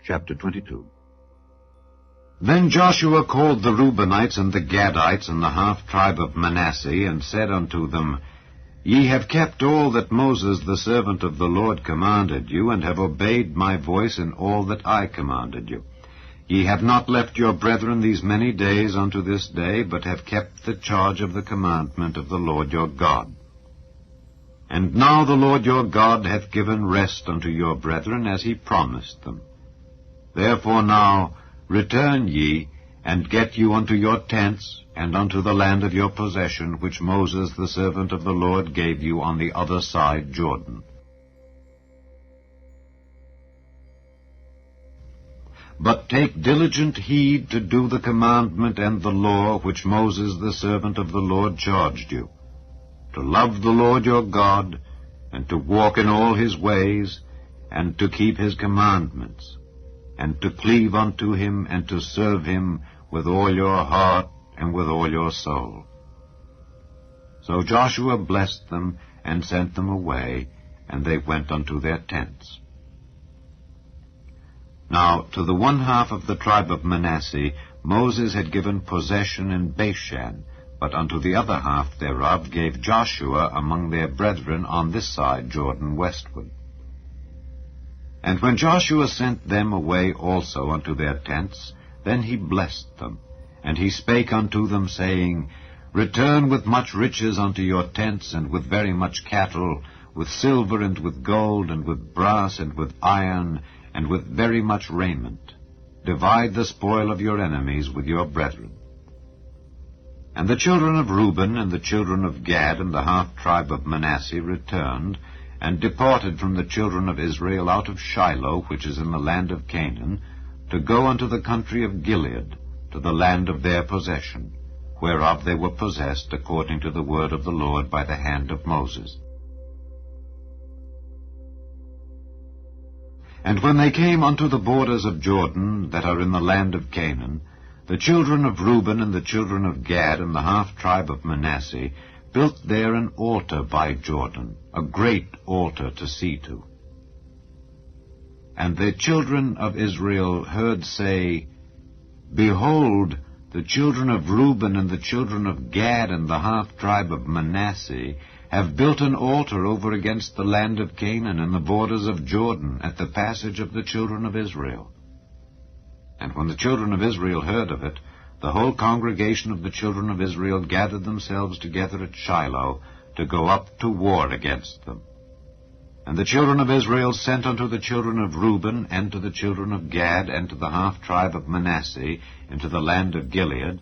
Chapter 22. Then Joshua called the Reubenites and the Gadites and the half-tribe of Manasseh, and said unto them, Ye have kept all that Moses the servant of the Lord commanded you, and have obeyed my voice in all that I commanded you. Ye have not left your brethren these many days unto this day, but have kept the charge of the commandment of the Lord your God. And now the Lord your God hath given rest unto your brethren, as he promised them. Therefore now return ye, and get you unto your tents, and unto the land of your possession, which Moses the servant of the Lord gave you on the other side Jordan. But take diligent heed to do the commandment and the law which Moses the servant of the Lord charged you, to love the Lord your God, and to walk in all his ways, and to keep his commandments, and to cleave unto him, and to serve him with all your heart and with all your soul. So Joshua blessed them, and sent them away, and they went unto their tents. Now to the one half of the tribe of Manasseh Moses had given possession in Bashan, but unto the other half thereof gave Joshua among their brethren on this side Jordan westward. And when Joshua sent them away also unto their tents, then he blessed them, and he spake unto them, saying, Return with much riches unto your tents, and with very much cattle, with silver, and with gold, and with brass, and with iron, and with very much raiment. Divide the spoil of your enemies with your brethren. And the children of Reuben and the children of Gad and the half-tribe of Manasseh returned, and departed from the children of Israel out of Shiloh, which is in the land of Canaan, to go unto the country of Gilead, to the land of their possession, whereof they were possessed according to the word of the Lord by the hand of Moses. And when they came unto the borders of Jordan, that are in the land of Canaan, the children of Reuben and the children of Gad and the half-tribe of Manasseh built there an altar by Jordan, a great altar to see to. And the children of Israel heard say, Behold, the children of Reuben and the children of Gad and the half-tribe of Manasseh have built an altar over against the land of Canaan and the borders of Jordan, at the passage of the children of Israel. And when the children of Israel heard of it, the whole congregation of the children of Israel gathered themselves together at Shiloh to go up to war against them. And the children of Israel sent unto the children of Reuben, and to the children of Gad, and to the half-tribe of Manasseh, into the land of Gilead,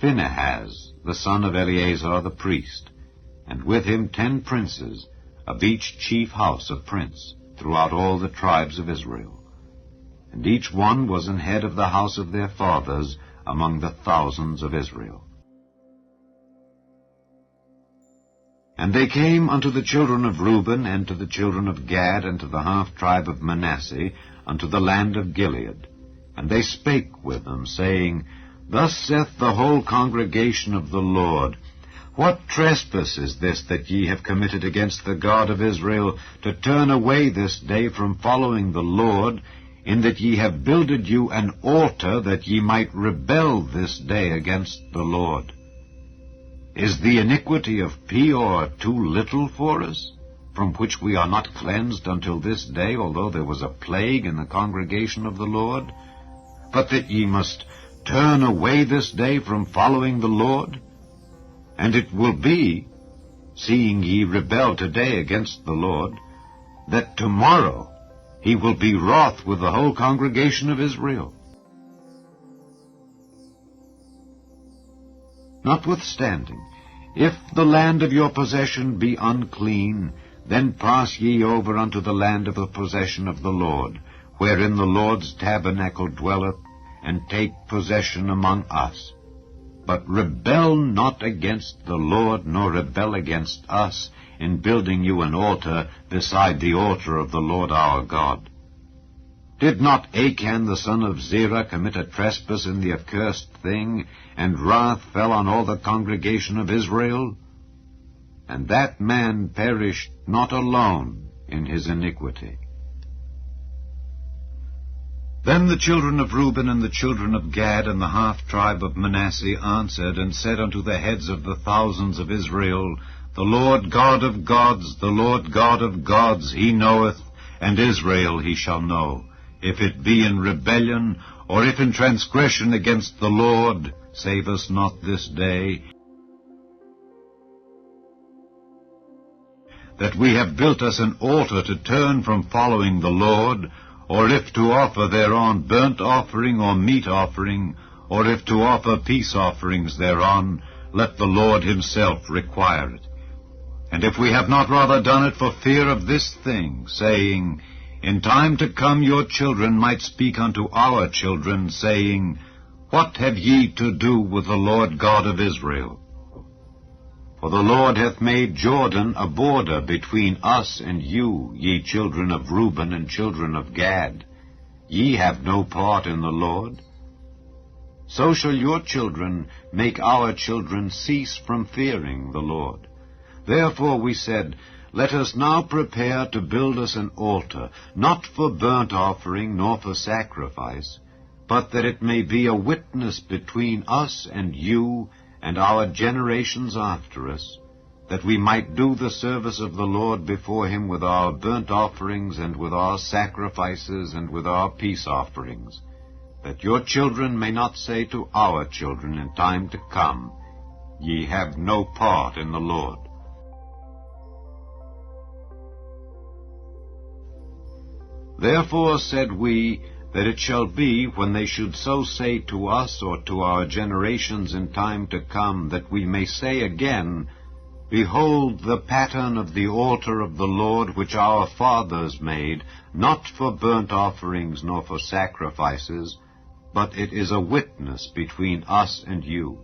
Phinehas, the son of Eleazar the priest, and with him 10 princes, of each chief house a prince, throughout all the tribes of Israel. And each one was an head of the house of their fathers among the thousands of Israel. And they came unto the children of Reuben, and to the children of Gad, and to the half-tribe of Manasseh, unto the land of Gilead. And they spake with them, saying, Thus saith the whole congregation of the Lord, What trespass is this that ye have committed against the God of Israel, to turn away this day from following the Lord, in that ye have builded you an altar, that ye might rebel this day against the Lord? Is the iniquity of Peor too little for us, from which we are not cleansed until this day, although there was a plague in the congregation of the Lord? But that ye must turn away this day from following the Lord? And it will be, seeing ye rebel today against the Lord, that tomorrow he will be wroth with the whole congregation of Israel. Notwithstanding, if the land of your possession be unclean, then pass ye over unto the land of the possession of the Lord, wherein the Lord's tabernacle dwelleth, and take possession among us. But rebel not against the Lord, nor rebel against us, in building you an altar beside the altar of the Lord our God. Did not Achan the son of Zerah commit a trespass in the accursed thing, and wrath fell on all the congregation of Israel? And that man perished not alone in his iniquity. Then the children of Reuben and the children of Gad and the half-tribe of Manasseh answered and said unto the heads of the thousands of Israel, The Lord God of gods, the Lord God of gods, he knoweth, and Israel he shall know. If it be in rebellion, or if in transgression against the Lord, save us not this day, that we have built us an altar to turn from following the Lord, or if to offer thereon burnt offering or meat offering, or if to offer peace offerings thereon, let the Lord himself require it. And if we have not rather done it for fear of this thing, saying, In time to come your children might speak unto our children, saying, What have ye to do with the Lord God of Israel? For the Lord hath made Jordan a border between us and you, ye children of Reuben and children of Gad. Ye have no part in the Lord. So shall your children make our children cease from fearing the Lord. Therefore we said, Let us now prepare to build us an altar, not for burnt offering nor for sacrifice, but that it may be a witness between us and you, and our generations after us, that we might do the service of the Lord before him with our burnt offerings and with our sacrifices and with our peace offerings, that your children may not say to our children in time to come, Ye have no part in the Lord. Therefore said we, that it shall be, when they should so say to us or to our generations in time to come, that we may say again, Behold the pattern of the altar of the Lord which our fathers made, not for burnt offerings nor for sacrifices, but it is a witness between us and you.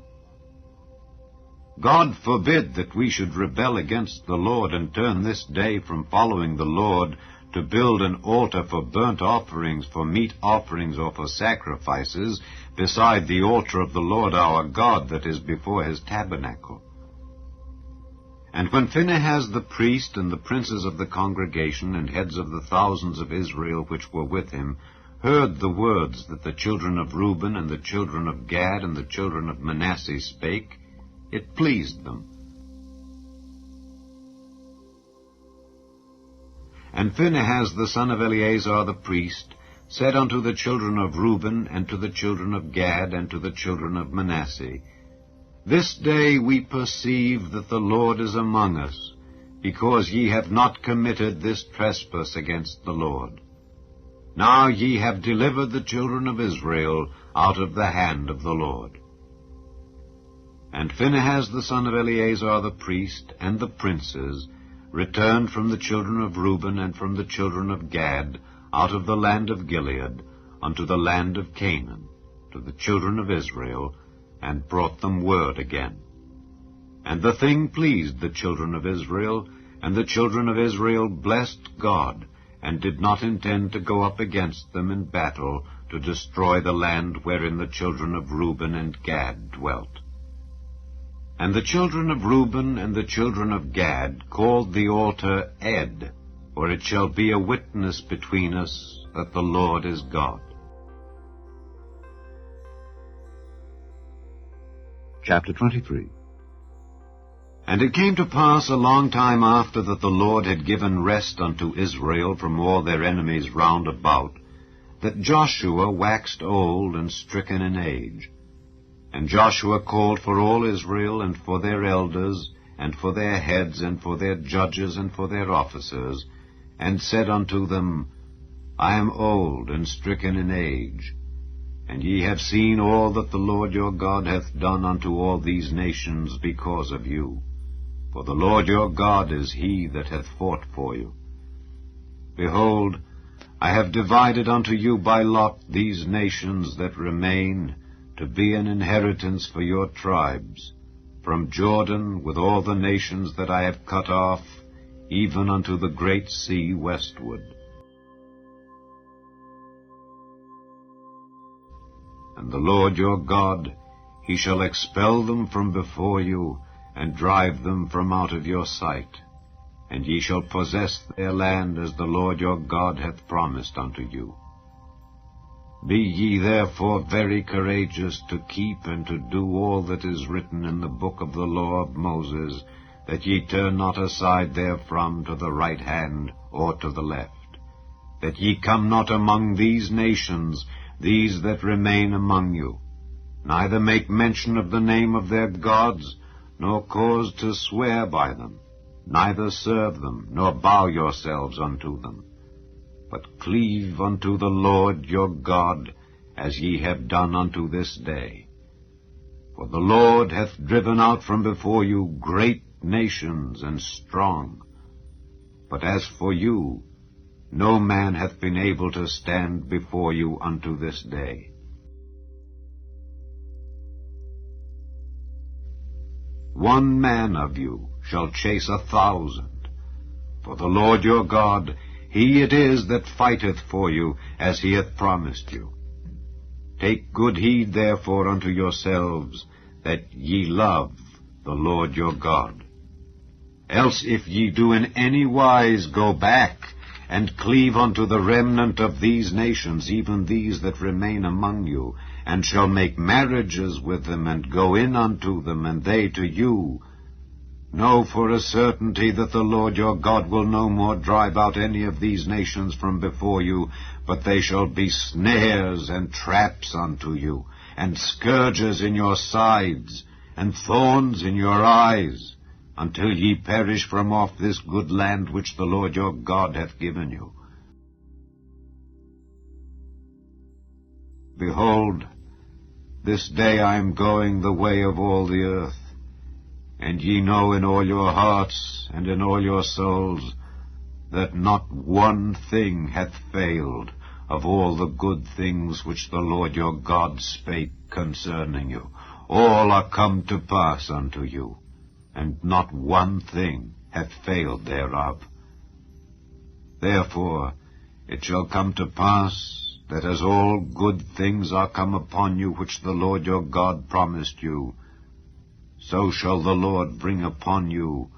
God forbid that we should rebel against the Lord and turn this day from following the Lord, to build an altar for burnt offerings, for meat offerings, or for sacrifices, beside the altar of the Lord our God that is before his tabernacle. And when Phinehas the priest and the princes of the congregation and heads of the thousands of Israel which were with him heard the words that the children of Reuben and the children of Gad and the children of Manasseh spake, it pleased them. And Phinehas the son of Eleazar the priest said unto the children of Reuben, and to the children of Gad, and to the children of Manasseh, This day we perceive that the Lord is among us, because ye have not committed this trespass against the Lord. Now ye have delivered the children of Israel out of the hand of the Lord. And Phinehas the son of Eleazar the priest, and the princes, returned from the children of Reuben and from the children of Gad out of the land of Gilead unto the land of Canaan, to the children of Israel, and brought them word again. And the thing pleased the children of Israel, and the children of Israel blessed God, and did not intend to go up against them in battle to destroy the land wherein the children of Reuben and Gad dwelt. And the children of Reuben and the children of Gad called the altar Ed, for it shall be a witness between us that the Lord is God. Chapter 23. And it came to pass a long time after that the Lord had given rest unto Israel from all their enemies round about, that Joshua waxed old and stricken in age. And Joshua called for all Israel, and for their elders, and for their heads, and for their judges, and for their officers, and said unto them, I am old and stricken in age, and ye have seen all that the Lord your God hath done unto all these nations because of you. For the Lord your God is he that hath fought for you. Behold, I have divided unto you by lot these nations that remain, to be an inheritance for your tribes, from Jordan with all the nations that I have cut off, even unto the great sea westward. And the Lord your God, he shall expel them from before you, and drive them from out of your sight. And ye shall possess their land as the Lord your God hath promised unto you. Be ye therefore very courageous to keep and to do all that is written in the book of the law of Moses, that ye turn not aside therefrom to the right hand or to the left, that ye come not among these nations, these that remain among you, neither make mention of the name of their gods, nor cause to swear by them, neither serve them, nor bow yourselves unto them, but cleave unto the Lord your God, as ye have done unto this day. For the Lord hath driven out from before you great nations and strong. But as for you, no man hath been able to stand before you unto this day. One man of you shall chase 1,000. For the Lord your God, he it is that fighteth for you, as he hath promised you. Take good heed therefore unto yourselves, that ye love the Lord your God. Else if ye do in any wise go back, and cleave unto the remnant of these nations, even these that remain among you, and shall make marriages with them, and go in unto them, and they to you, know for a certainty that the Lord your God will no more drive out any of these nations from before you, but they shall be snares and traps unto you, and scourges in your sides, and thorns in your eyes, until ye perish from off this good land which the Lord your God hath given you. Behold, this day I am going the way of all the earth, and ye know in all your hearts and in all your souls that not one thing hath failed of all the good things which the Lord your God spake concerning you. All are come to pass unto you, and not one thing hath failed thereof. Therefore it shall come to pass that as all good things are come upon you which the Lord your God promised you, so shall the Lord bring upon you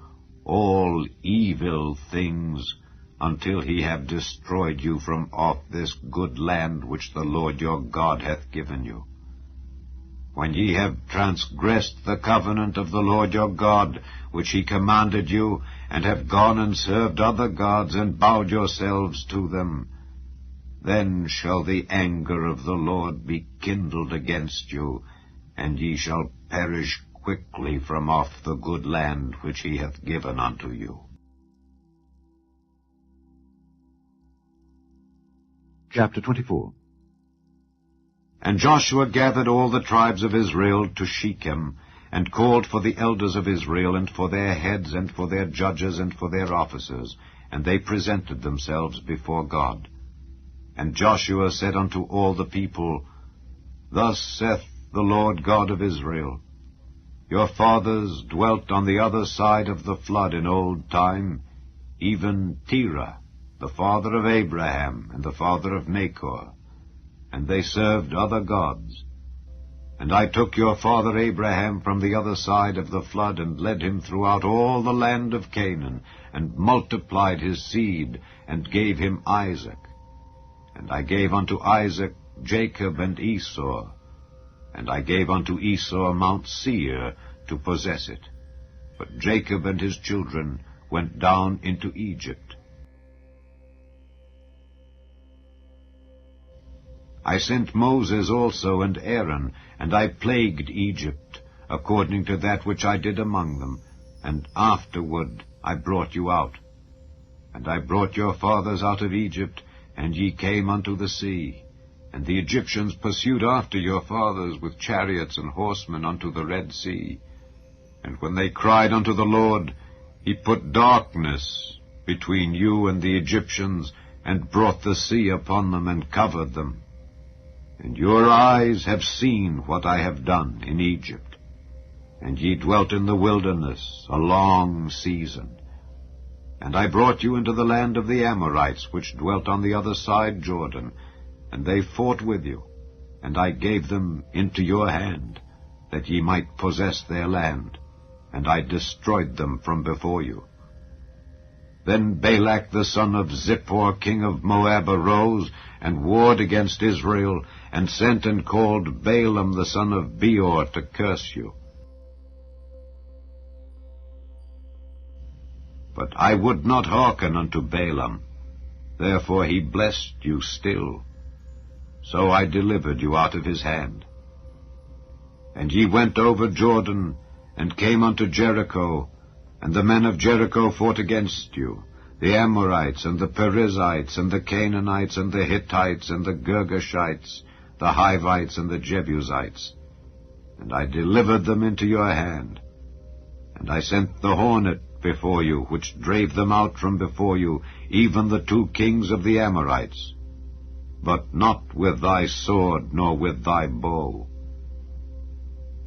all evil things, until he have destroyed you from off this good land which the Lord your God hath given you. When ye have transgressed the covenant of the Lord your God, which he commanded you, and have gone and served other gods, and bowed yourselves to them, then shall the anger of the Lord be kindled against you, and ye shall perish quickly from off the good land which he hath given unto you. Chapter 24. And Joshua gathered all the tribes of Israel to Shechem, and called for the elders of Israel, and for their heads, and for their judges, and for their officers, and they presented themselves before God. And Joshua said unto all the people, Thus saith the Lord God of Israel, Your fathers dwelt on the other side of the flood in old time, even Terah, the father of Abraham, and the father of Nachor, and they served other gods. And I took your father Abraham from the other side of the flood, and led him throughout all the land of Canaan, and multiplied his seed, and gave him Isaac. And I gave unto Isaac Jacob and Esau, and I gave unto Esau Mount Seir to possess it. But Jacob and his children went down into Egypt. I sent Moses also and Aaron, and I plagued Egypt, according to that which I did among them, and afterward I brought you out. And I brought your fathers out of Egypt, and ye came unto the sea. And the Egyptians pursued after your fathers with chariots and horsemen unto the Red Sea. And when they cried unto the Lord, he put darkness between you and the Egyptians, and brought the sea upon them, and covered them. And your eyes have seen what I have done in Egypt. And ye dwelt in the wilderness a long season. And I brought you into the land of the Amorites, which dwelt on the other side Jordan, and they fought with you, and I gave them into your hand, that ye might possess their land, and I destroyed them from before you. Then Balak the son of Zippor, king of Moab, arose and warred against Israel, and sent and called Balaam the son of Beor to curse you. But I would not hearken unto Balaam, therefore he blessed you still. So I delivered you out of his hand. And ye went over Jordan, and came unto Jericho, and the men of Jericho fought against you, the Amorites, and the Perizzites, and the Canaanites, and the Hittites, and the Girgashites, the Hivites, and the Jebusites. And I delivered them into your hand. And I sent the hornet before you, which drave them out from before you, even the 2 kings of the Amorites, but not with thy sword, nor with thy bow.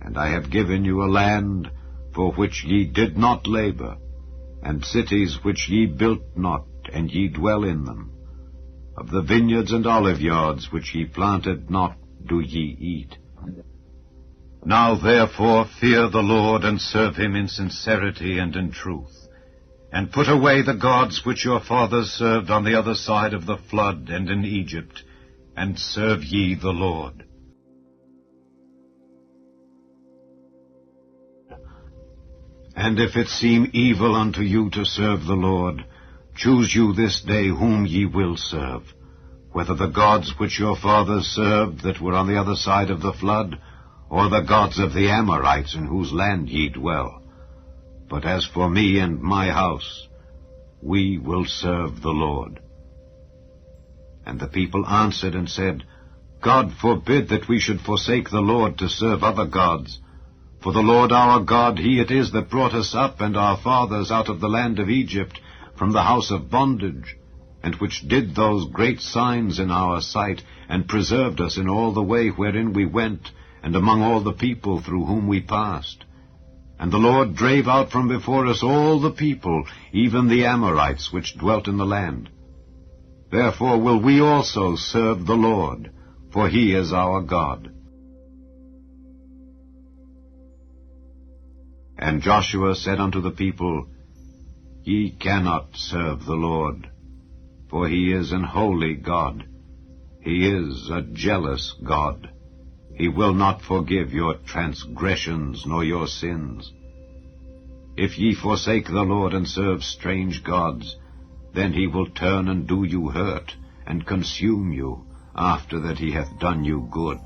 And I have given you a land for which ye did not labor, and cities which ye built not, and ye dwell in them. Of the vineyards and oliveyards which ye planted not do ye eat. Now therefore fear the Lord, and serve him in sincerity and in truth, and put away the gods which your fathers served on the other side of the flood and in Egypt, and serve ye the Lord. And if it seem evil unto you to serve the Lord, choose you this day whom ye will serve, whether the gods which your fathers served that were on the other side of the flood, or the gods of the Amorites in whose land ye dwell. But as for me and my house, we will serve the Lord. And the people answered and said, God forbid that we should forsake the Lord to serve other gods. For the Lord our God, he it is that brought us up and our fathers out of the land of Egypt, from the house of bondage, and which did those great signs in our sight, and preserved us in all the way wherein we went, and among all the people through whom we passed. And the Lord drave out from before us all the people, even the Amorites which dwelt in the land. Therefore will we also serve the Lord, for he is our God. And Joshua said unto the people, Ye cannot serve the Lord, for he is an holy God. He is a jealous God. He will not forgive your transgressions nor your sins. If ye forsake the Lord and serve strange gods, then he will turn and do you hurt, and consume you, after that he hath done you good.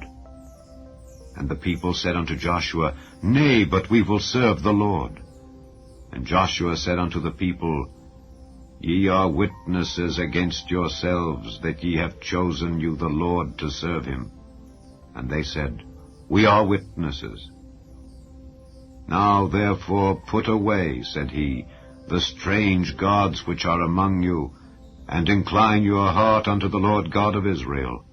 And the people said unto Joshua, Nay, but we will serve the Lord. And Joshua said unto the people, Ye are witnesses against yourselves that ye have chosen you the Lord to serve him. And they said, We are witnesses. Now therefore put away, said he, the strange gods which are among you, and incline your heart unto the Lord God of Israel.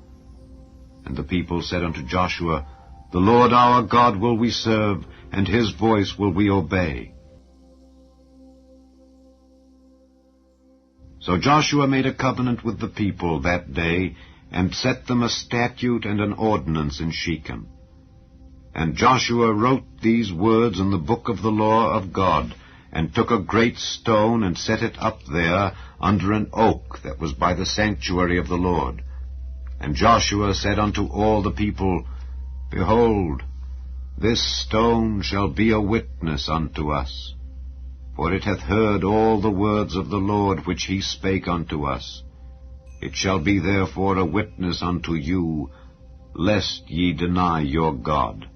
And the people said unto Joshua, The Lord our God will we serve, and his voice will we obey. So Joshua made a covenant with the people that day, and set them a statute and an ordinance in Shechem. And Joshua wrote these words in the book of the law of God, and took a great stone, and set it up there under an oak that was by the sanctuary of the Lord. And Joshua said unto all the people, Behold, this stone shall be a witness unto us, for it hath heard all the words of the Lord which he spake unto us. It shall be therefore a witness unto you, lest ye deny your God.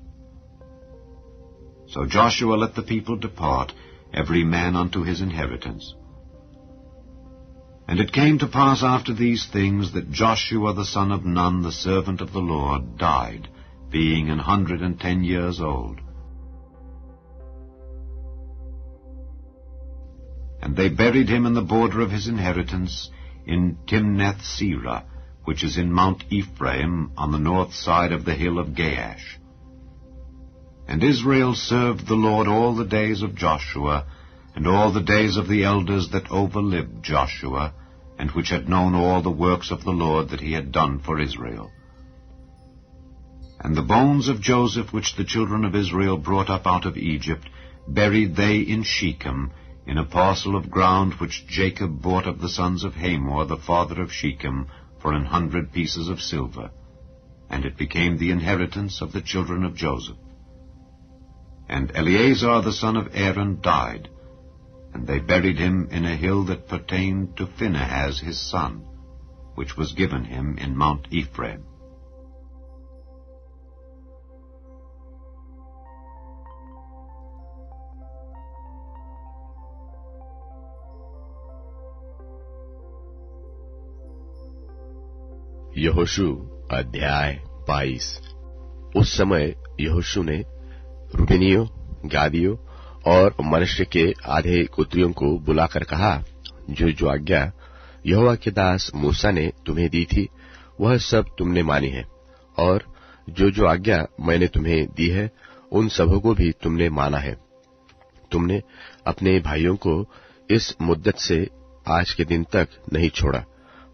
So Joshua let the people depart, every man unto his inheritance. And it came to pass after these things that Joshua the son of Nun, the servant of the Lord, died, being 110 years old. And they buried him in the border of his inheritance, in Timnath-Serah, which is in Mount Ephraim, on the north side of the hill of Gaash. And Israel served the Lord all the days of Joshua, and all the days of the elders that overlived Joshua, and which had known all the works of the Lord that he had done for Israel. And the bones of Joseph which the children of Israel brought up out of Egypt, buried they in Shechem, in a parcel of ground which Jacob bought of the sons of Hamor, the father of Shechem, for 100 pieces of silver, and it became the inheritance of the children of Joseph. And Eleazar the son of Aaron died, and they buried him in a hill that pertained to Phinehas his son, which was given him in Mount Ephraim. यहोशू अध्याय 22। उस समय यहोशू ने रूबेनियों, गादियों और मनश्शे के आधे गोत्रियों को बुलाकर कहा, जो आज्ञा यहोवा के दास मूसा ने तुम्हें दी थी वह सब तुमने मानी है, और जो आज्ञा मैंने तुम्हें दी है उन सबों को भी तुमने माना है। तुमने अपने भाइयों को इस मुद्दत से आज के दिन तक नहीं छोड़ा,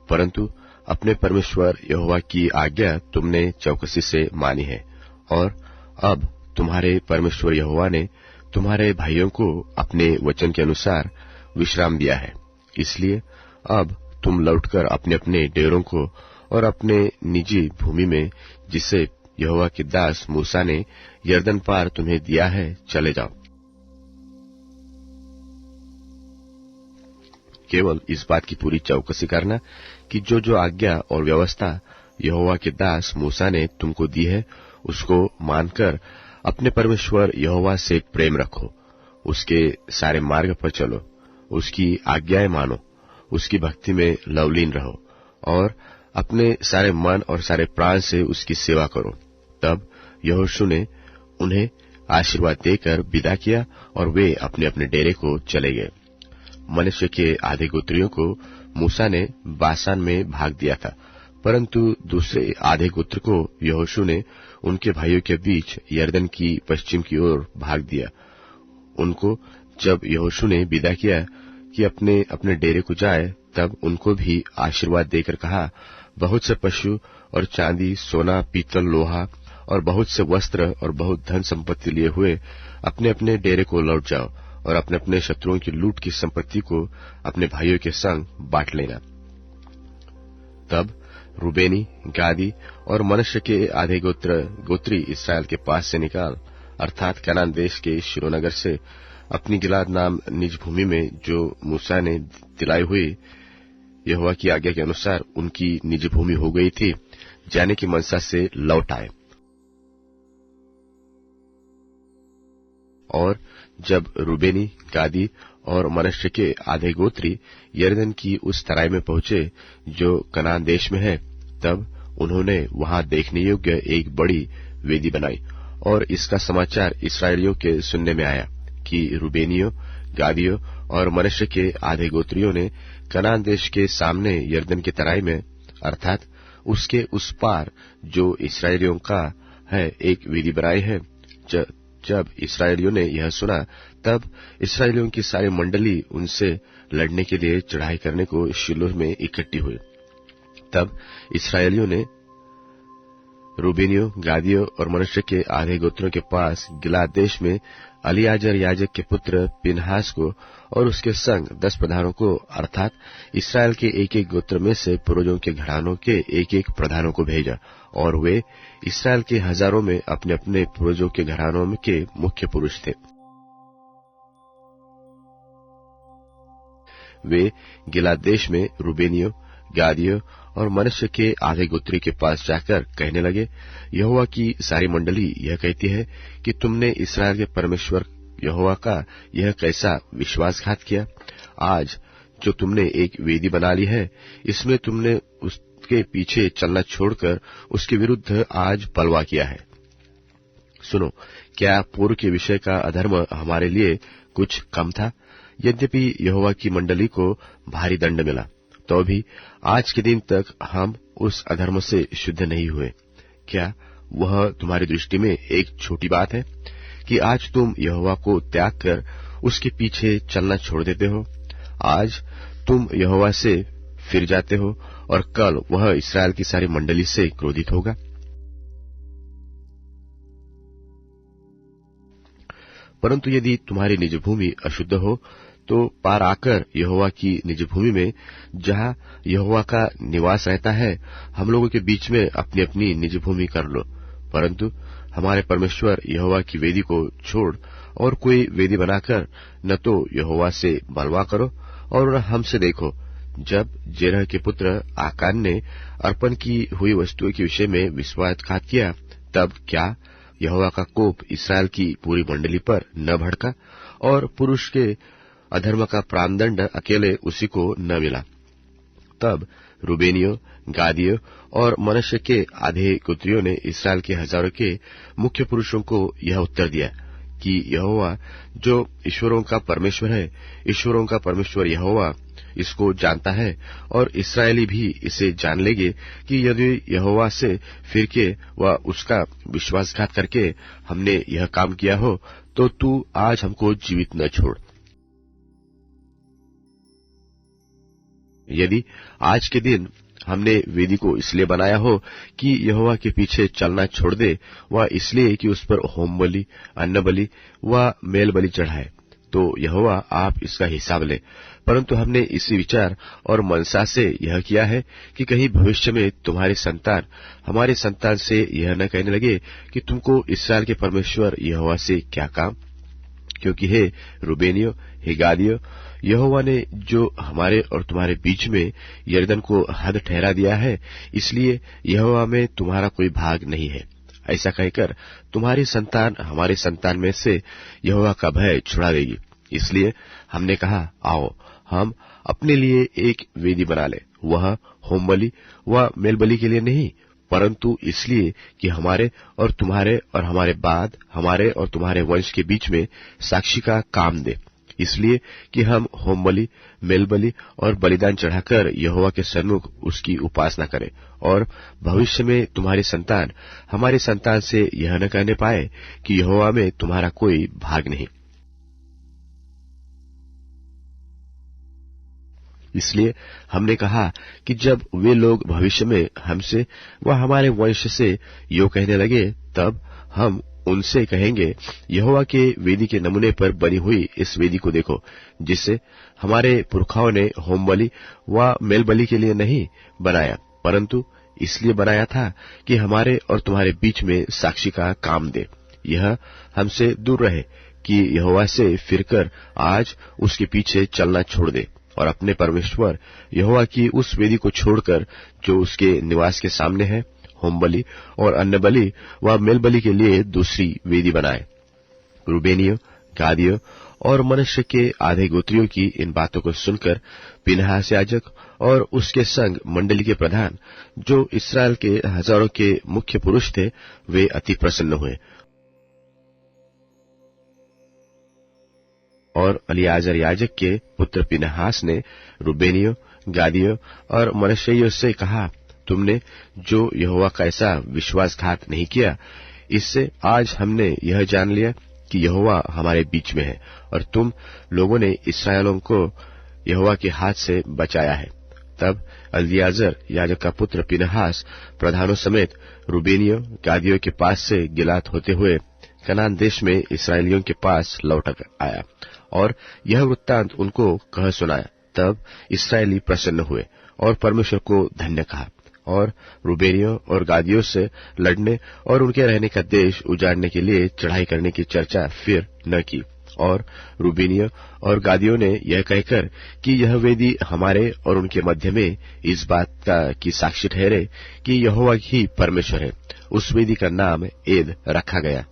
परंतु अपने परमेश्वर यहोवा की आज्ञा तुमने चौकसी से मानी है। और अब तुम्हारे परमेश्वर यहोवा ने तुम्हारे भाइयों को अपने वचन के अनुसार विश्राम दिया है। इसलिए अब तुम लौटकर अपने अपने डेरों को और अपने निजी भूमि में, जिसे यहोवा के दास मूसा ने यरदन पार तुम्हें दिया है, चले जाओ। केवल इस बात की पूरी चौकसी करना कि जो आज्ञा और व्यवस्था यहोवा के दास मूसा ने तुमको दी है उसको मानकर अपने परमेश्वर यहोवा से प्रेम रखो, उसके सारे मार्ग पर चलो, उसकी आज्ञाएं मानो, उसकी भक्ति में लवलीन रहो और अपने सारे मन और सारे प्राण से उसकी सेवा करो। तब यहोशू ने उन्हें आशीर्वाद देकर विदा किया और वे अपने अपने डेरे को चले गए। मनश्शे के आधे गोत्रियों को मूसा ने बासान में भाग दिया था, परंतु दूसरे आधे गोत्र को यहोशू ने उनके भाइयों के बीच यरदन की पश्चिम की ओर भाग दिया। उनको जब यहोशू ने विदा किया कि अपने अपने डेरे को जाए, तब उनको भी आशीर्वाद देकर कहा, बहुत से पशु और चांदी, सोना, पीतल, लोहा और बहुत से वस्त्र और बहुत धन संपत्ति लिए हुए अपने अपने डेरे को लौट जाओ और अपने अपने शत्रुओं की लूट की संपत्ति को अपने भाइयों के संग बांट लेना। तब रूबेनी, गादी और मनश्शे के आधे गोत्री इस्राएल के पास से निकाल, अर्थात कनान देश के शिरोनगर से, अपनी गिलाद नाम निज भूमि में जो मूसा ने दिलाई हुई यहोवा की आज्ञा के अनुसार उनकी निज भूमि हो गई थी, जाने की मनसा से लौट आए। और जब रूबेनी, गादी और मनश्शे के आधे गोत्री यरदन की उस तराई में पहुंचे जो कनान देश में है, तब उन्होंने वहां देखने योग्य एक बड़ी वेदी बनाई। और इसका समाचार इस्राएलियों के सुनने में आया कि रूबेनियों, गादियों और मनश्शे के आधे गोत्रियों ने कनान देश के सामने यरदन की तराई में, अर्थात उसके उस पार जो इस्राएलियों का है, एक वेदी बनाई है। जब इस्राएलियों ने यह सुना, तब इस्राएलियों की सारी मंडली उनसे लड़ने के लिए चढ़ाई करने को शिलो में इकट्ठी हुई। तब इस्राएलियों ने रूबेनियों, गादियों और मनश्शे के आधे गोत्रों के पास गिलाद देश में एलीआजर याजक के पुत्र पिनहास को और उसके संग 10 प्रधानों को, अर्थात इस्राएल के एक एक गोत्र में से पूर्वजों के घरानों के एक एक प्रधानों को भेजा। और वे इस्राएल के हजारों में अपने अपने पूर्वजों के घरानों के मुख्य पुरुष थे। वे गिलाद देश में रूबेनियों, गादियों और मनश्शे के आधे गोत्री के पास जाकर कहने लगे, यहोवा की सारी मंडली यह कहती है कि तुमने इस्राएल के परमेश्वर यहोवा का यह कैसा विश्वासघात किया। आज जो तुमने एक वेदी बना ली है, इसमें तुमने उसके पीछे चलना छोड़कर उसके विरुद्ध आज बलवा किया है। सुनो, क्या पूर्व के विषय का अधर्म हमारे लिए कुछ कम था? यद्यपि यहोवा की मंडली को भारी दंड मिला, तो भी आज के दिन तक हम उस अधर्म से शुद्ध नहीं हुए। क्या वह तुम्हारी दृष्टि में एक छोटी बात है कि आज तुम यहोवा को त्याग कर उसके पीछे चलना छोड़ देते हो? आज तुम यहोवा से फिर जाते हो और कल वह इस्राएल की सारी मंडली से क्रोधित होगा। परंतु यदि तुम्हारी निज भूमि अशुद्ध हो तो पार आकर यहोवा की निज भूमि में, जहाँ यहोवा का निवास रहता है, हम लोगों के बीच में अपनी अपनी निज भूमि कर लो। परंतु हमारे परमेश्वर यहोवा की वेदी को छोड़ और कोई वेदी बनाकर न तो यहोवा से बलवा करो और न हमसे देखो। जब जेरह के पुत्र आकान ने अर्पण की हुई वस्तुओं के विषय में विश्वासघात किया, तब क्या यहोवा का कोप इस्राएल की पूरी मंडली पर न भड़का और पुरुष के अधर्म का प्राणदंड अकेले उसी को न मिला? तब रूबेनियों, गादियों और मनश्शे के आधे गोत्रियों ने इस्राएल के हजारों के मुख्य पुरुषों को यह उत्तर दिया कि यहोवा जो ईश्वरों का परमेश्वर है, ईश्वरों का परमेश्वर यहोवा इसको जानता है, और इस्राएली भी इसे जान लेंगे कि यदि यहोवा से फिर के व उसका विश्वासघात करके हमने यह काम किया हो, तो तू आज हमको जीवित न छोड़। यदि आज के दिन हमने वेदी को इसलिए बनाया हो कि यहोवा के पीछे चलना छोड़ दे, व इसलिए कि उस पर होम बलि, अन्न बलि व मेल बलि चढ़ाए, तो यहोवा आप इसका हिसाब ले। परंतु हमने इसी विचार और मनसा से यह किया है कि कहीं भविष्य में तुम्हारे संतान हमारे संतान से यह न कहने लगे कि तुमको इस्राएल के परमेश्वर यहोवा से क्या काम। क्योंकि हे रूबेनियों, हे गादियों, यहोवा ने जो हमारे और तुम्हारे बीच में यरदन को हद ठहरा दिया है, इसलिए यहोवा में तुम्हारा कोई भाग नहीं है। ऐसा कहकर तुम्हारी संतान हमारे संतान में से यहोवा का भय छुड़ा देगी। इसलिए हमने कहा, आओ हम अपने लिए एक वेदी बना ले, वह होम बलि व मेल बलि के लिए नहीं, परंतु इसलिए कि हमारे और हमारे बाद हमारे और तुम्हारे वंश के बीच में साक्षी का काम दे। इसलिए कि हम होम बलि, मेल बलि और बलिदान चढ़ाकर यहोवा के सन्मुख उसकी उपासना करें, और भविष्य में तुम्हारी संतान हमारे संतान से यह न कहने पाए कि यहोवा में तुम्हारा कोई भाग नहीं। इसलिए हमने कहा कि जब वे लोग भविष्य में हमसे व हमारे वंश से यो कहने लगे, तब हम उनसे कहेंगे, यहोवा के वेदी के नमूने पर बनी हुई इस वेदी को देखो, जिसे हमारे पुरखाओं ने होम बलि व मेल बलि के लिए नहीं बनाया, परंतु इसलिए बनाया था कि हमारे और तुम्हारे बीच में साक्षी का काम दे। यह हमसे दूर रहे कि यहोवा से फिरकर आज उसके पीछे चलना छोड़ दे और अपने परमेश्वर यहोवा की उस वेदी को छोड़कर जो उसके निवास के सामने है, होम बलि और अन्न बलि व मेल बलि के लिए दूसरी वेदी बनाए। रूबेनियों, गादियों और मनश्शे के आधे गोत्रियों की इन बातों को सुनकर पिनहास याजक और उसके संग मंडली के प्रधान, जो इस्राएल के हजारों के मुख्य पुरुष थे, वे अति प्रसन्न हुए। और एलीआजर याजक के पुत्र पिनहास ने रूबेनियों, गादियों और मनश्शेइयों से कहा, तुमने जो यहोवा का ऐसा विश्वासघात नहीं किया, इससे आज हमने यह जान लिया कि यहोवा हमारे बीच में है, और तुम लोगों ने इस्राएलों को यहोवा के हाथ से बचाया है। तब एलीआजर याजक का पुत्र पिनहास प्रधानों समेत रूबेनियों, गादियों के पास से गिलात होते हुए कनान देश में इस्राएलियों के पास लौट आया और यह वृत्तांत उनको कह सुनाया। तब इस्राएली प्रसन्न हुए और परमेश्वर को धन्य कहा, और रूबेनियों और गादियों से लड़ने और उनके रहने का देश उजाड़ने के लिए चढ़ाई करने की चर्चा फिर न की। और रूबेनियों और गादियों ने यह कहकर कि यह वेदी हमारे और उनके मध्य में इस बात का की साक्षी ठहरे कि यहोवा ही परमेश्वर है, उस वेदी का नाम एद रखा गया।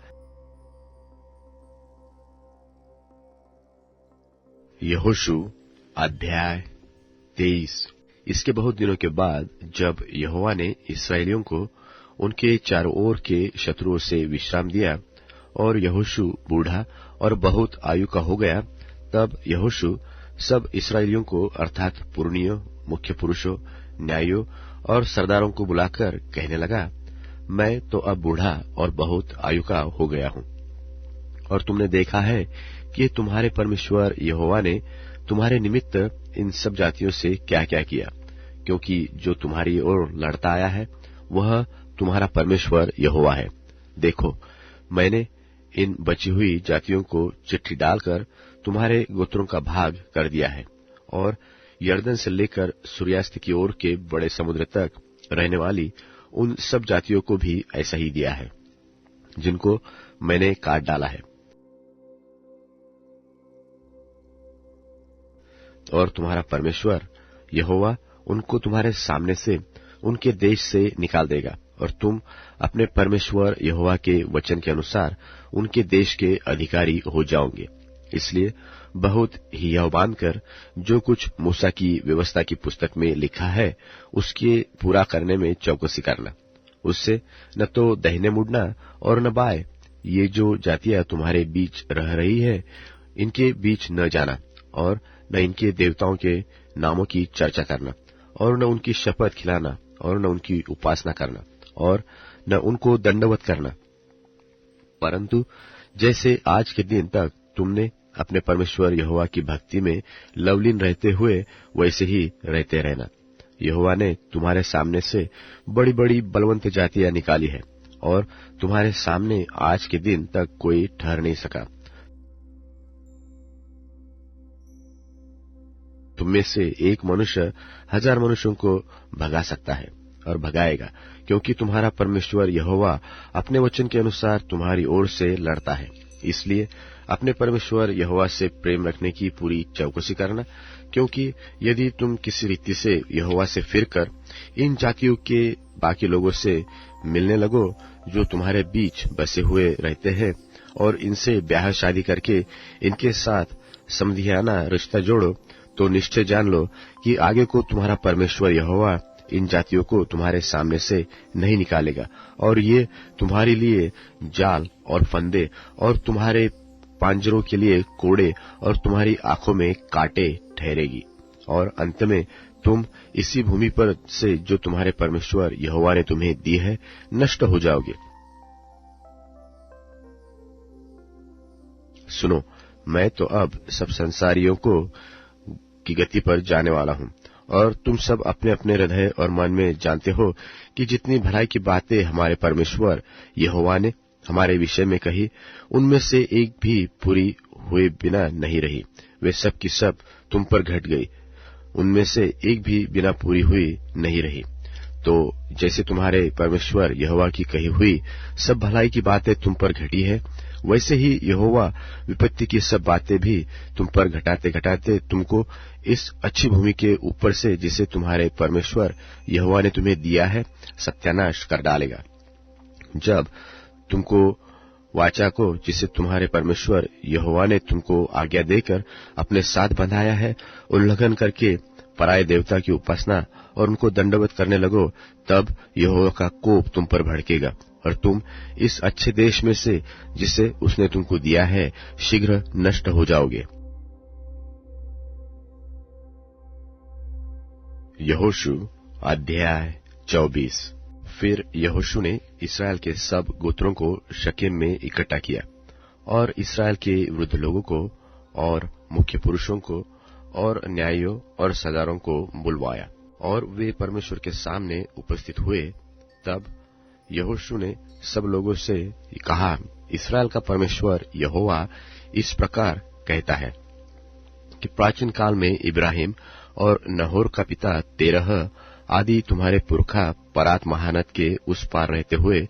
यहोशू अध्याय 23। इसके बहुत दिनों के बाद जब यहोवा ने इस्राएलियों को उनके चारों ओर के शत्रुओं से विश्राम दिया और यहोशू बूढ़ा और बहुत आयु का हो गया, तब यहोशू सब इस्राएलियों को अर्थात पुरनियों, मुख्य पुरुषों, न्यायियों और सरदारों को बुलाकर कहने लगा, मैं तो अब बूढ़ा और बहुत आयु का हो गया हूं, और तुमने देखा है कि तुम्हारे परमेश्वर यहोवा ने तुम्हारे निमित्त इन सब जातियों से क्या क्या किया, क्योंकि जो तुम्हारी ओर लड़ता आया है वह तुम्हारा परमेश्वर यहोवा है। देखो, मैंने इन बची हुई जातियों को चिट्ठी डालकर तुम्हारे गोत्रों का भाग कर दिया है, और यर्दन से लेकर सूर्यास्त की ओर के बड़े समुद्र तक रहने वाली उन सब जातियों को भी ऐसा ही दिया है, जिनको मैंने काट डाला है। और तुम्हारा परमेश्वर यहोवा उनको तुम्हारे सामने से उनके देश से निकाल देगा, और तुम अपने परमेश्वर यहोवा के वचन के अनुसार उनके देश के अधिकारी हो जाओगे। इसलिए बहुत हियाव बांधकर जो कुछ मूसा की व्यवस्था की पुस्तक में लिखा है उसके पूरा करने में चौकसी करना। उससे न तो दाहिने मुड़ना और न बाएं। ये जो जातियां तुम्हारे बीच रह रही है, इनके बीच न जाना, और न इनके देवताओं के नामों की चर्चा करना, और न उनकी शपथ खिलाना, और न उनकी उपासना करना, और न उनको दंडवत करना। परंतु जैसे आज के दिन तक तुमने अपने परमेश्वर यहोवा की भक्ति में लवलीन रहते हुए वैसे ही रहते रहना। यहोवा ने तुम्हारे सामने से बड़ी बड़ी बलवंत जातियां निकाली है, और तुम्हारे सामने आज के दिन तक कोई ठहर नहीं सका। तुममें से एक मनुष्य 1000 मनुष्यों को भगा सकता है, और भगाएगा, क्योंकि तुम्हारा परमेश्वर यहोवा अपने वचन के अनुसार तुम्हारी ओर से लड़ता है। इसलिए अपने परमेश्वर यहोवा से प्रेम रखने की पूरी चौकसी करना, क्योंकि यदि तुम किसी रीति से यहोवा से फिरकर इन जातियों के बाकी लोगों से मिलने लगो जो तुम्हारे बीच बसे हुए रहते हैं, और इनसे ब्याह शादी करके इनके साथ समधियाना रिश्ता जोड़ो, तो निश्चय जान लो कि आगे को तुम्हारा परमेश्वर यहोवा इन जातियों को तुम्हारे सामने से नहीं निकालेगा, और ये तुम्हारे लिए जाल और फंदे, और तुम्हारे पांजरों के लिए कोड़े, और तुम्हारी आंखों में कांटे ठहरेगी। और अंत में तुम इसी भूमि पर से जो तुम्हारे परमेश्वर यहोवा ने तुम्हें दी है नष्ट हो जाओगे। सुनो, मैं तो अब सब संसारियों को की गति पर जाने वाला हूं, और तुम सब अपने अपने हृदय और मन में जानते हो कि जितनी भलाई की बातें हमारे परमेश्वर यहोवा ने हमारे विषय में कही, उनमें से एक भी पूरी हुए बिना नहीं रही। वे सब की सब तुम पर घट गई, उनमें से एक भी बिना पूरी हुई नहीं रही। तो जैसे तुम्हारे परमेश्वर यहोवा की कही हुई सब भलाई की बातें तुम पर घटी है, वैसे ही यहोवा विपत्ति की सब बातें भी तुम पर घटाते घटाते तुमको इस अच्छी भूमि के ऊपर से, जिसे तुम्हारे परमेश्वर यहोवा ने तुम्हें दिया है, सत्यानाश कर डालेगा। जब तुमको वाचा को, जिसे तुम्हारे परमेश्वर यहोवा ने तुमको आज्ञा देकर अपने साथ बंधाया है, उल्लंघन करके पराये देवता की उपासना और उनको दंडवत करने लगो, तब यहोवा का कोप तुम पर भड़केगा, और तुम इस अच्छे देश में से जिसे उसने तुमको दिया है शीघ्र नष्ट हो जाओगे। यहोशू अध्याय 24। फिर यहोशू ने इस्राएल के सब गोत्रों को शकेम में इकट्ठा किया, और इस्राएल के वृद्ध लोगों को और मुख्य पुरुषों को और न्यायियों और सरदारों को बुलवाया, और वे परमेश्वर के सामने उपस्थित हुए। तब यहोशू ने सब लोगों से कहा, इस्राएल का परमेश्वर यहोवा इस प्रकार कहता है कि प्राचीन काल में इब्राहिम और नहोर का पिता तेरह आदि तुम्हारे पुरखा परात महानद के उस पार रहते हुए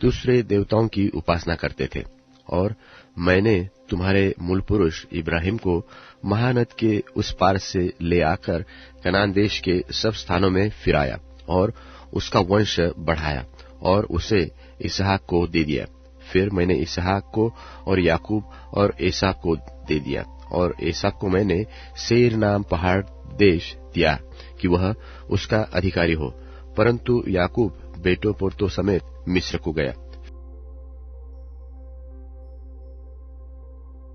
दूसरे देवताओं की उपासना करते थे, और मैंने तुम्हारे मूल पुरुष इब्राहिम को महानद के उस पार से ले आकर कनान देश के सब स्थानों में फिराया, और उसका वंश बढ़ाया, और उसे इसहाक को दे दिया। फिर मैंने इसहाक को और याकूब और एसाव को दे दिया, और एसाव को मैंने सेर नाम पहाड़ देश दिया कि वह उसका अधिकारी हो, परंतु याकूब बेटों पोतों समेत मिस्र को गया।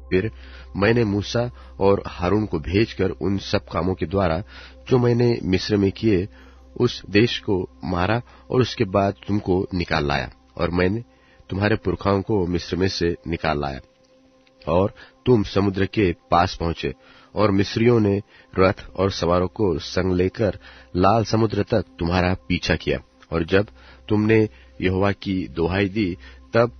फिर मैंने मूसा और हारून को भेजकर उन सब कामों के द्वारा जो मैंने मिस्र में किए उस देश को मारा, और उसके बाद तुमको निकाल लाया, और मैंने तुम्हारे पुरखाओं को मिस्र में से निकाल लाया। और तुम समुद्र के पास पहुंचे, और मिस्रियों ने रथ और सवारों को संग लेकर लाल समुद्र तक तुम्हारा पीछा किया, और जब तुमने यहोवा की दुहाई दी, तब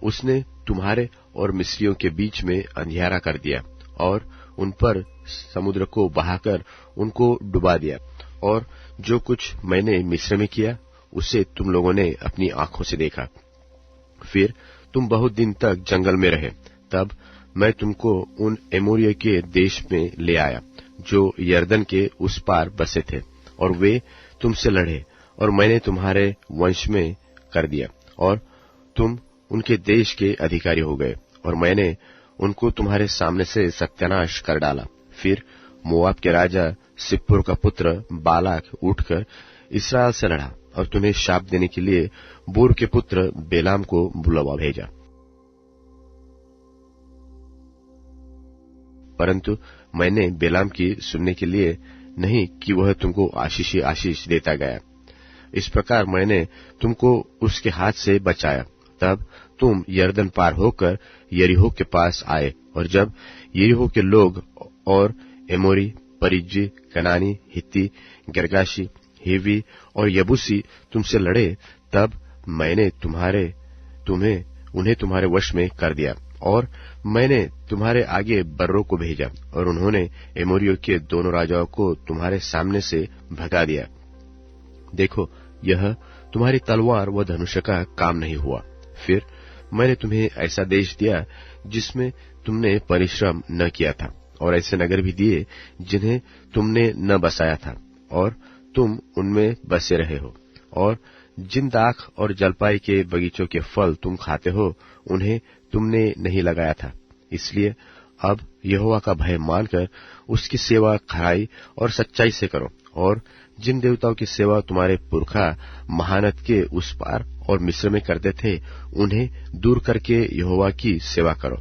उसने तुम्हारे और मिस्रियों के बीच में अंधियारा कर दिया और उन पर समुद्र को बहाकर उनको डुबा दिया। और जो कुछ मैंने मिस्र में किया उसे तुम लोगों ने अपनी आंखों से देखा। फिर तुम बहुत दिन तक जंगल में रहे। तब मैं तुमको उन एमोरियों के देश में ले आया जो यरदन के उस पार बसे थे, और वे तुमसे लड़े और मैंने तुम्हारे वंश में कर दिया और तुम उनके देश के अधिकारी हो गए, और मैंने उनको तुम्हारे सामने से सत्यानाश कर डाला। फिर मोआब के राजा सिप्पोर का पुत्र बालाक उठकर इस्राएल से लड़ा और तुम्हें शाप देने के लिए बोर के पुत्र बेलाम को बुलावा भेजा। परंतु मैंने बेलाम की सुनने के लिए नहीं कि वह तुमको आशीष ही आशीष देता गया। इस प्रकार मैंने तुमको उसके हाथ से बचाया। तब तुम यरदन पार होकर यरीहो के पास आए, और जब यरीहो के लोग और एमोरी, परिज्जी, कनानी, हित्ती, गिर्गाशी, हिवी और यबूसी तुमसे लड़े, तब मैंने उन्हें तुम्हारे वश में कर दिया, और मैंने तुम्हारे आगे बर्रों को भेजा, और उन्होंने एमोरियों के दोनों राजाओं को तुम्हारे सामने से भगा दिया। देखो, यह तुम्हारी तलवार व धनुष का काम नहीं हुआ। फिर मैंने तुम्हें ऐसा देश दिया जिसमें तुमने परिश्रम न किया था, और ऐसे नगर भी दिए जिन्हें तुमने न बसाया था, और तुम उनमें बसे रहे हो। और जिन दाख और जलपाई के बगीचों के फल तुम खाते हो, उन्हें तुमने नहीं लगाया था। इसलिए अब यहोवा का भय मानकर उसकी सेवा खराई और सच्चाई से करो, और जिन देवताओं की सेवा तुम्हारे पुरखा महानद के उस पार और मिस्र में करते थे, उन्हें दूर करके यहोवा की सेवा करो।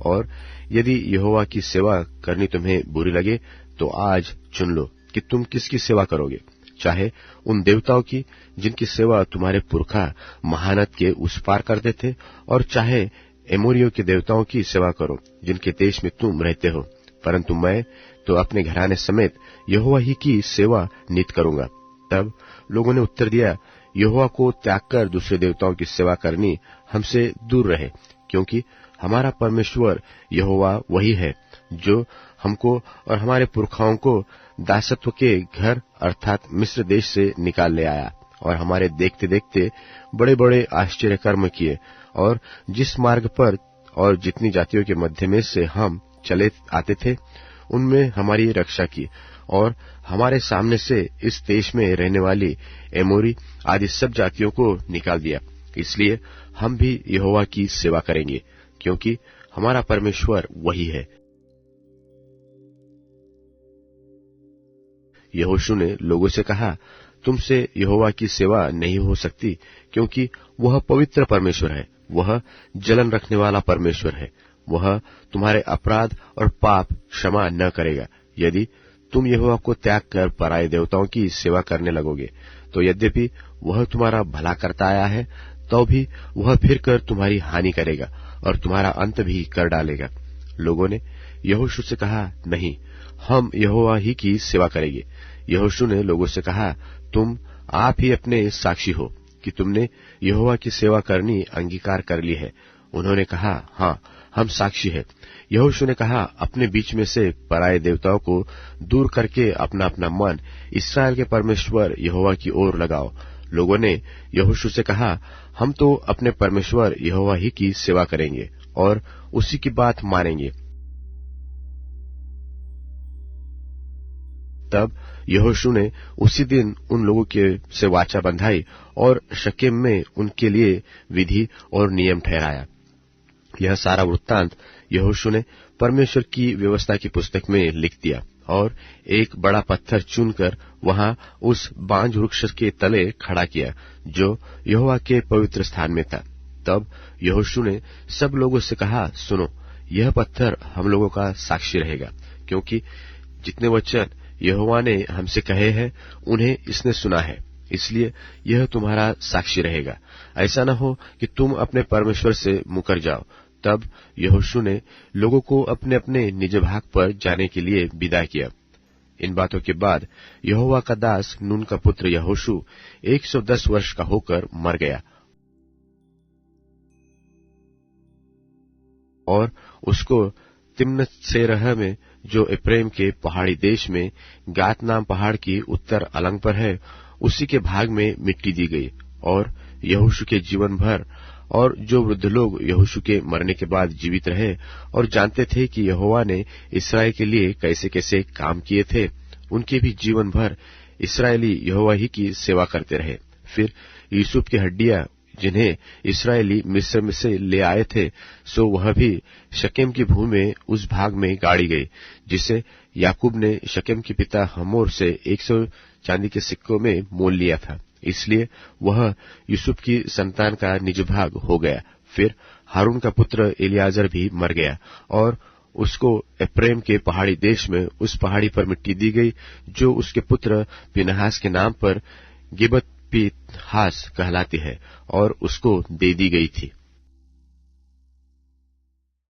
और यदि यहोवा की सेवा करनी तुम्हें बुरी लगे, तो आज चुन लो कि तुम किसकी सेवा करोगे, चाहे उन देवताओं की जिनकी सेवा तुम्हारे पुरखा महानद के उस पार करते थे, और चाहे एमोरियों के देवताओं की सेवा करो जिनके देश में तुम रहते हो। परंतु मैं तो अपने घराने समेत यहोवा ही की सेवा नित करूंगा। तब लोगों ने उत्तर दिया, यहोवा को त्याग कर दूसरे देवताओं की सेवा करनी हमसे दूर रहे, क्योंकि हमारा परमेश्वर यहोवा वही है जो हमको और हमारे पुरखाओं को दासत्व के घर अर्थात मिस्र देश से निकाल ले आया, और हमारे देखते देखते बड़े बड़े आश्चर्य कर्म किए, और जिस मार्ग पर और जितनी जातियों के मध्य में से हम चले आते थे, उनमें हमारी रक्षा की, और हमारे सामने से इस देश में रहने वाली एमोरी आदि सब जातियों को निकाल दिया। इसलिए हम भी यहोवा की सेवा करेंगे, क्योंकि हमारा परमेश्वर वही है। यहोशू ने लोगों से कहा, तुमसे यहोवा की सेवा नहीं हो सकती, क्योंकि वह पवित्र परमेश्वर है, वह जलन रखने वाला परमेश्वर है। वह तुम्हारे अपराध और पाप क्षमा न करेगा। यदि तुम यहोवा को त्याग कर पराये देवताओं की सेवा करने लगोगे, तो यद्यपि वह तुम्हारा भला करता आया है, तो भी वह फिर कर तुम्हारी हानि करेगा और तुम्हारा अंत भी कर डालेगा। लोगों ने यहोशू से कहा, नहीं, हम यहोवा ही की सेवा करेंगे। यहोशू ने लोगों से कहा, तुम आप ही अपने साक्षी हो कि तुमने यहोवा की सेवा करनी अंगीकार कर ली है। उन्होंने कहा, हाँ, हम साक्षी है। यहोशू ने कहा, अपने बीच में से पराये देवताओं को दूर करके अपना अपना मन इस्राएल के परमेश्वर यहोवा की ओर लगाओ। लोगों ने यहोशू से कहा, हम तो अपने परमेश्वर यहोवा ही की सेवा करेंगे और उसी की बात मानेंगे। तब यहोशू ने उसी दिन उन लोगों के से वाचा बंधाई और शकेम में उनके लिए विधि और नियम ठहराया। यह सारा वृत्तांत यहोशू ने परमेश्वर की व्यवस्था की पुस्तक में लिख दिया और एक बड़ा पत्थर चुनकर वहां उस बांज वृक्ष के तले खड़ा किया जो यहोवा के पवित्र स्थान में था। तब यहोशू ने सब लोगों से कहा, सुनो, यह पत्थर हम लोगों का साक्षी रहेगा, क्योंकि जितने वचन यहोवा ने हमसे कहे हैं उन्हें इसने सुना है, इसलिए यह तुम्हारा साक्षी रहेगा। ऐसा न हो कि तुम अपने परमेश्वर से मुकर जाओ। तब यहोशू ने लोगों को अपने अपने निज भाग पर जाने के लिए विदा किया। इन बातों के बाद यहोवा का दास नून का पुत्र यहोशू 110 वर्ष का होकर मर गया, और उसको तिम्नत सेरह में, जो एप्रेम के पहाड़ी देश में गात नाम पहाड़ की उत्तर अलंग पर है, उसी के भाग में मिट्टी दी गई। और यहोशू के जीवन भर और जो वृद्ध लोग यहोशू के मरने के बाद जीवित रहे और जानते थे कि यहोवा ने इस्राएल के लिए कैसे कैसे काम किए थे, उनके भी जीवन भर इस्राएली यहोवा ही की सेवा करते रहे। फिर यूसुफ की हड्डियां, जिन्हें इस्राएली मिस्र में से ले आए थे, सो वह भी शकेम की भूमि में उस भाग में गाड़ी गई जिसे याकूब ने शकेम के पिता हमोर से 100 चांदी के सिक्कों में मोल लिया था। इसलिए वह यूसुफ की संतान का निज भाग हो गया। फिर हारून का पुत्र एलियाजर भी मर गया, और उसको एप्रेम के पहाड़ी देश में उस पहाड़ी पर मिट्टी दी गई जो उसके पुत्र पिनहास के नाम पर गिबत पीनहास कहलाती है, और उसको दे दी गई थी।